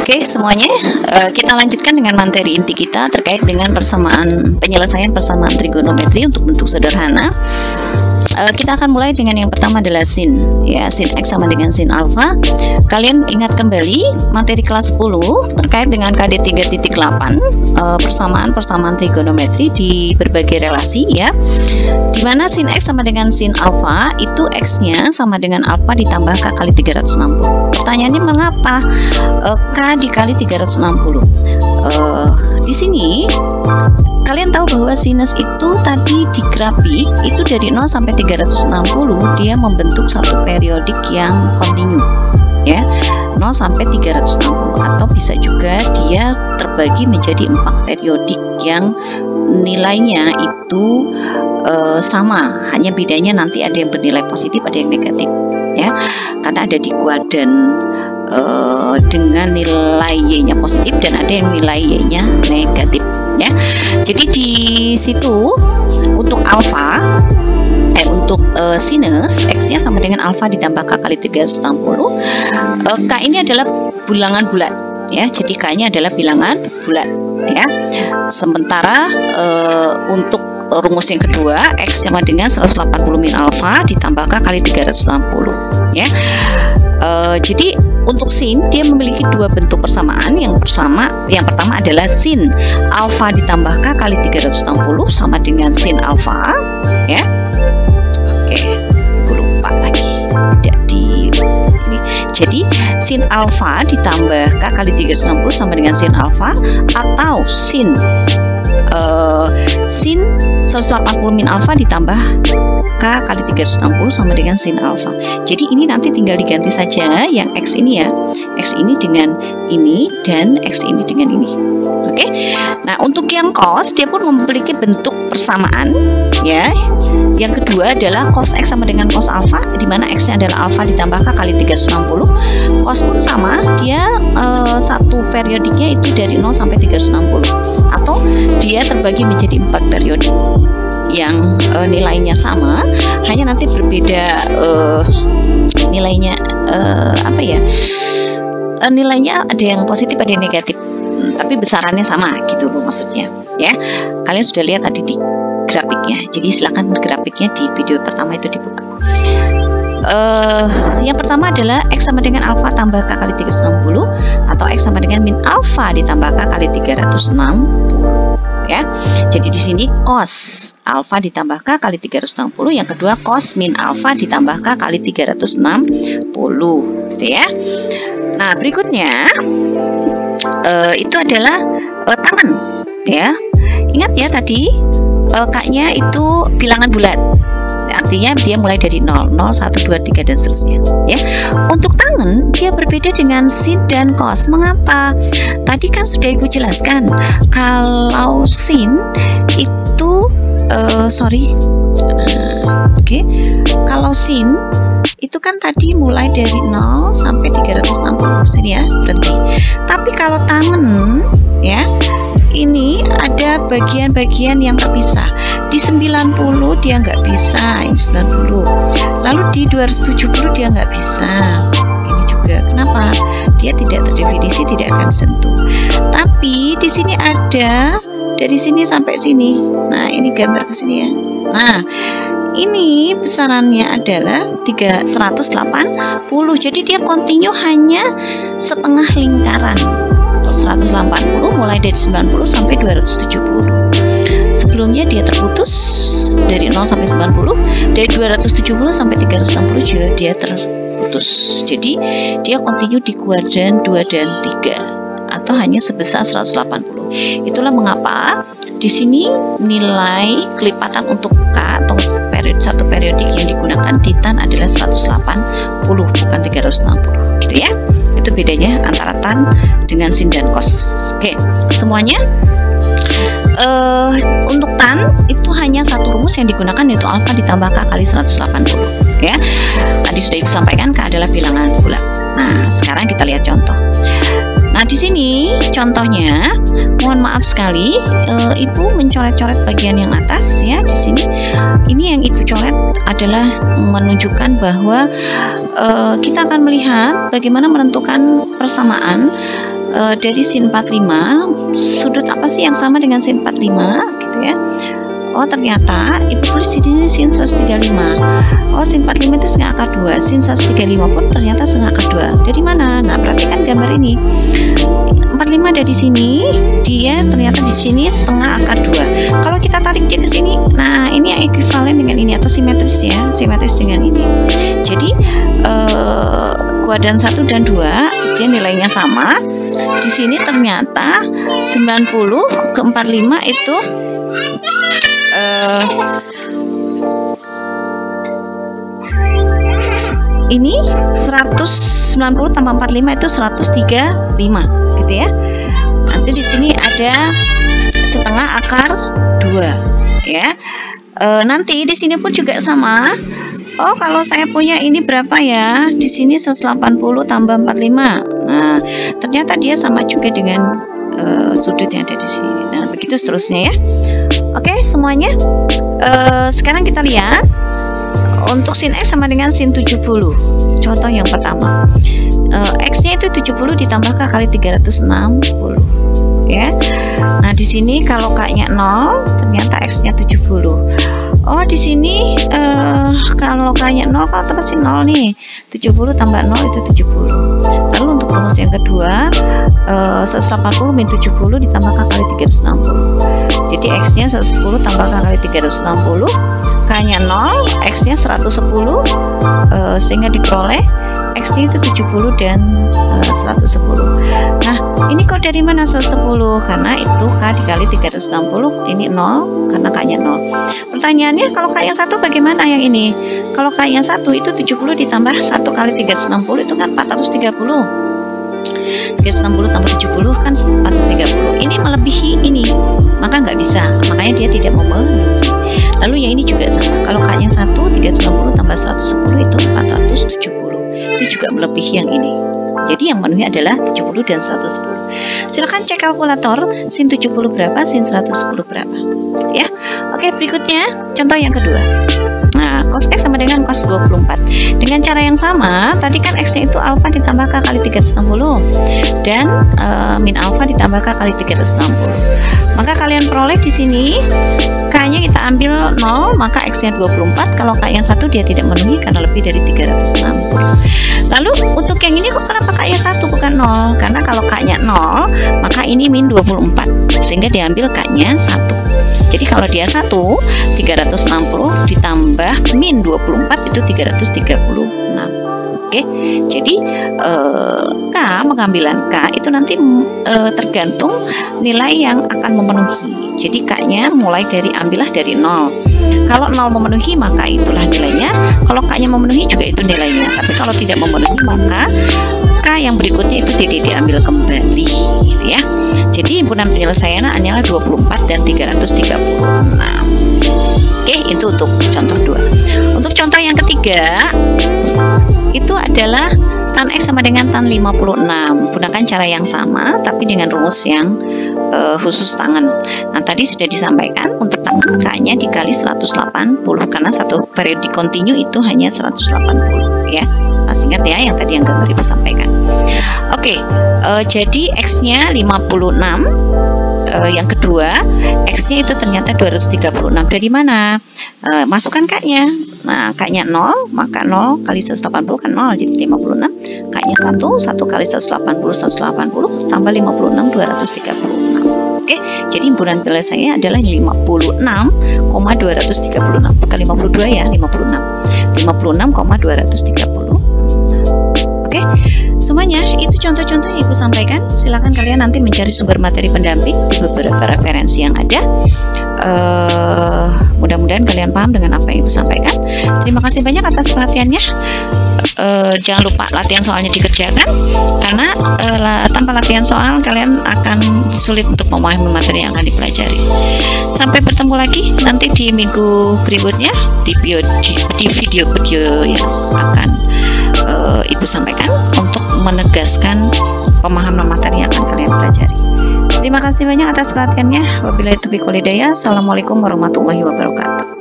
Oke, semuanya kita lanjutkan dengan materi inti kita terkait dengan penyelesaian persamaan trigonometri untuk bentuk sederhana. Kita akan mulai dengan yang pertama adalah sin, ya, sin x sama dengan sin alfa. Kalian ingat kembali materi kelas 10 terkait dengan KD 3.8, persamaan trigonometri di berbagai relasi, ya, dimana sin x sama dengan sin alfa itu x-nya sama dengan alfa ditambah k kali 360. Pertanyaannya, mengapa k dikali 360? Di sini kalian tahu bahwa sinus itu tadi di grafik itu dari 0 sampai 360 dia membentuk satu periodik yang kontinu, ya, 0 sampai 360, atau bisa juga dia terbagi menjadi 4 periodik yang nilainya itu sama, hanya bedanya nanti ada yang bernilai positif, ada yang negatif, ya, karena ada di kuadran dengan nilai y-nya positif dan ada yang nilai y-nya negatif, ya. Jadi di situ untuk alfa untuk sinus x-nya sama dengan alfa ditambah k kali 360. K ini adalah bilangan bulat, ya. Jadi k-nya adalah bilangan bulat, ya. Sementara untuk rumus yang kedua, x sama dengan 180 min alfa ditambah k kali 360, ya. Jadi untuk sin dia memiliki dua bentuk persamaan. Yang pertama adalah sin alfa ditambah k kali 360 sama dengan sin alfa, ya. Oke, aku lupa lagi tidak di ini. Jadi sin alfa ditambah k kali 360 sama dengan sin alfa, atau sin 180 min alfa ditambah k kali 360 sama dengan sin alfa. Jadi ini nanti tinggal diganti saja yang x ini, ya, x ini dengan ini dan x ini dengan ini. Oke. Nah, untuk yang cos dia pun memiliki bentuk persamaan, ya. Yang kedua adalah cos x sama dengan cos alfa, di mana x-nya adalah alfa ditambah k kali 360. Cos pun sama, dia satu periodiknya itu dari 0 sampai 360, atau dia terbagi menjadi 4 periodik yang nilainya sama, hanya nanti berbeda nilainya, apa ya, nilainya ada yang positif ada yang negatif, tapi besarannya sama gitu loh maksudnya, ya. Kalian sudah lihat tadi di grafiknya, jadi silakan grafiknya di video pertama itu dibuka. Yang pertama adalah x sama dengan alfa tambah k kali 360, atau x sama dengan min alfa ditambah k kali 360, ya. Jadi di sini cos alfa ditambah k kali 360, yang kedua cos min alfa ditambah k kali 360, gitu, ya. Nah, berikutnya itu adalah tangen, ya. Ingat ya tadi k-nya itu bilangan bulat, artinya dia mulai dari 0, 0, 1, 2, 3 dan seterusnya, ya. Untuk tangen dia berbeda dengan sin dan cos. Mengapa? Tadi kan sudah Ibu jelaskan kalau sin itu kalau sin itu kan tadi mulai dari 0 sampai 360 sini, ya, berhenti. Tapi kalau tangen, ya, ini ada bagian-bagian yang terpisah. Di 90 dia nggak bisa, ini 90. Lalu di 270 dia nggak bisa. Ini juga. Kenapa? Dia tidak terdefinisi, tidak akan sentuh. Tapi di sini ada dari sini sampai sini. Nah, ini gambar ke sini, ya. Nah, ini besarannya adalah 180. Jadi dia kontinu hanya setengah lingkaran. 180 mulai dari 90 sampai 270. Sebelumnya dia terputus dari 0 sampai 90, dari 270 sampai 360 juga dia terputus. Jadi dia kontinu di kuadran 2 dan 3, atau hanya sebesar 180. Itulah mengapa di sini nilai kelipatan untuk k atau satu periodik yang digunakan di tan adalah 180, bukan 360, gitu, ya. Itu bedanya antara tan dengan sin dan cos. Oke, semuanya. Untuk tan itu hanya satu rumus yang digunakan, yaitu alfa ditambah k kali 180, ya. Tadi sudah Ibu sampaikan k adalah bilangan bulat. Nah, sekarang kita lihat contoh. Nah, di sini contohnya, mohon maaf sekali, Ibu mencoret-coret bagian yang atas, ya. Di sini, ini yang Ibu coret adalah menunjukkan bahwa kita akan melihat bagaimana menentukan persamaan dari sin 45, sudut apa sih yang sama dengan sin 45 gitu ya. Oh ternyata ibu tulis di sini sin 135. Oh sin 45 itu setengah akar 2, sin 135 pun ternyata setengah akar 2. Dari mana? Nah perhatikan gambar ini. 45 ada di sini, dia ternyata di sini setengah akar 2. Kalau kita tarik dia ke sini, nah ini yang ekuivalen dengan ini atau simetris ya, simetris dengan ini. Jadi kuadran 1 dan 2 dia nilainya sama. Di sini ternyata 90 ke 45 itu ini 190 tambah 45 itu 135 gitu ya. Nanti di sini ada setengah akar 2 ya. Nanti di sini pun juga sama. Oh kalau saya punya ini berapa ya? Di sini 180 tambah 45. Nah ternyata dia sama juga dengan sudut yang ada di sini. Nah begitu seterusnya ya. Oke semuanya. Sekarang kita lihat untuk sin X sama dengan sin 70. Contoh yang pertama, X nya itu 70 ditambah K kali 360 ya. Nah di sini kalau K nya 0 ternyata X nya 70. Oh di sini kalau K nya 0, kalau apa sih 0 nih, 70 tambah 0 itu 70. Lalu untuk rumus yang kedua, 180 min 70 ditambah K kali 360. Jadi X nya 110 tambah K kali 360, K nya 0, X nya 110, sehingga diperoleh X nya itu 70 dan 110. Nah ini kok dari mana 110? Karena itu K dikali 360, ini 0 karena K nya 0. Pertanyaannya kalau K yang 1 bagaimana yang ini? Kalau K yang 1 itu 70 ditambah 1 kali 360 itu kan 430. 360 tambah 70 kan 430. Ini melebihi ini, maka nggak bisa, makanya dia tidak memenuhi. Lalu yang ini juga sama. Kalau K nya 1, 360 tambah 110 itu 470. Itu juga melebihi yang ini. Jadi yang memenuhi adalah 70 dan 110. Silakan cek kalkulator, sin 70 berapa, sin 110 berapa. Ya. Oke, berikutnya contoh yang kedua. Nah, cos X sama dengan cos 24. Dengan cara yang sama, tadi kan X-nya itu alfa ditambah K kali 360 dan min alfa ditambah K kali 360. Maka kalian peroleh di sini K-nya kita ambil 0, maka X-nya 24. Kalau K yang 1 dia tidak memenuhi karena lebih dari 360. Lalu untuk yang ini kok kenapa K-nya 1 bukan 0? Karena kalau K-nya 0, maka ini min 24. Sehingga diambil K-nya 1. Jadi kalau dia 1, 360 ditambah min 24 itu 336. Oke, jadi K, pengambilan K itu nanti tergantung nilai yang akan memenuhi. Jadi K-nya mulai dari ambillah dari 0. Kalau 0 memenuhi maka itulah nilainya. Kalau K-nya memenuhi juga itu nilainya. Tapi kalau tidak memenuhi maka K yang berikutnya itu tidak diambil kembali, gitu ya. Jadi himpunan penyelesaian hanyalah 24 dan 336. Oke, itu untuk contoh 2. Untuk contoh yang ketiga itu adalah tan X sama dengan tan 56. Gunakan cara yang sama tapi dengan rumus yang khusus tangan. Nah tadi sudah disampaikan untuk tangan K-nya dikali 180 karena satu periode kontinu itu hanya 180 ya. Masih ingat ya yang tadi yang gambar Ibu sampaikan. Oke, jadi X-nya 56. Yang kedua, X-nya itu ternyata 236. Dari mana? Masukkan K-nya. Nah, K-nya 0, maka 0 kali 180 kan 0, jadi 56. K-nya 1 kali 180, tambah 56, 236. Oke, jadi himpunan penyelesaiannya adalah 56,236. Bukan 52 ya, 56. 56,236. Oke, semuanya itu contoh-contoh yang Ibu sampaikan. Silakan kalian nanti mencari sumber materi pendamping di beberapa referensi yang ada. Mudah-mudahan kalian paham dengan apa yang Ibu sampaikan. Terima kasih banyak atas perhatiannya. Jangan lupa latihan soalnya dikerjakan, karena tanpa latihan soal kalian akan sulit untuk memahami materi yang akan dipelajari. Sampai bertemu lagi nanti di minggu berikutnya di video-video yang akan Ibu sampaikan untuk menegaskan pemahaman materi yang akan kalian pelajari. Terima kasih banyak atas perhatiannya. Wabillahi taufiq wal hidayah. Assalamualaikum warahmatullahi wabarakatuh.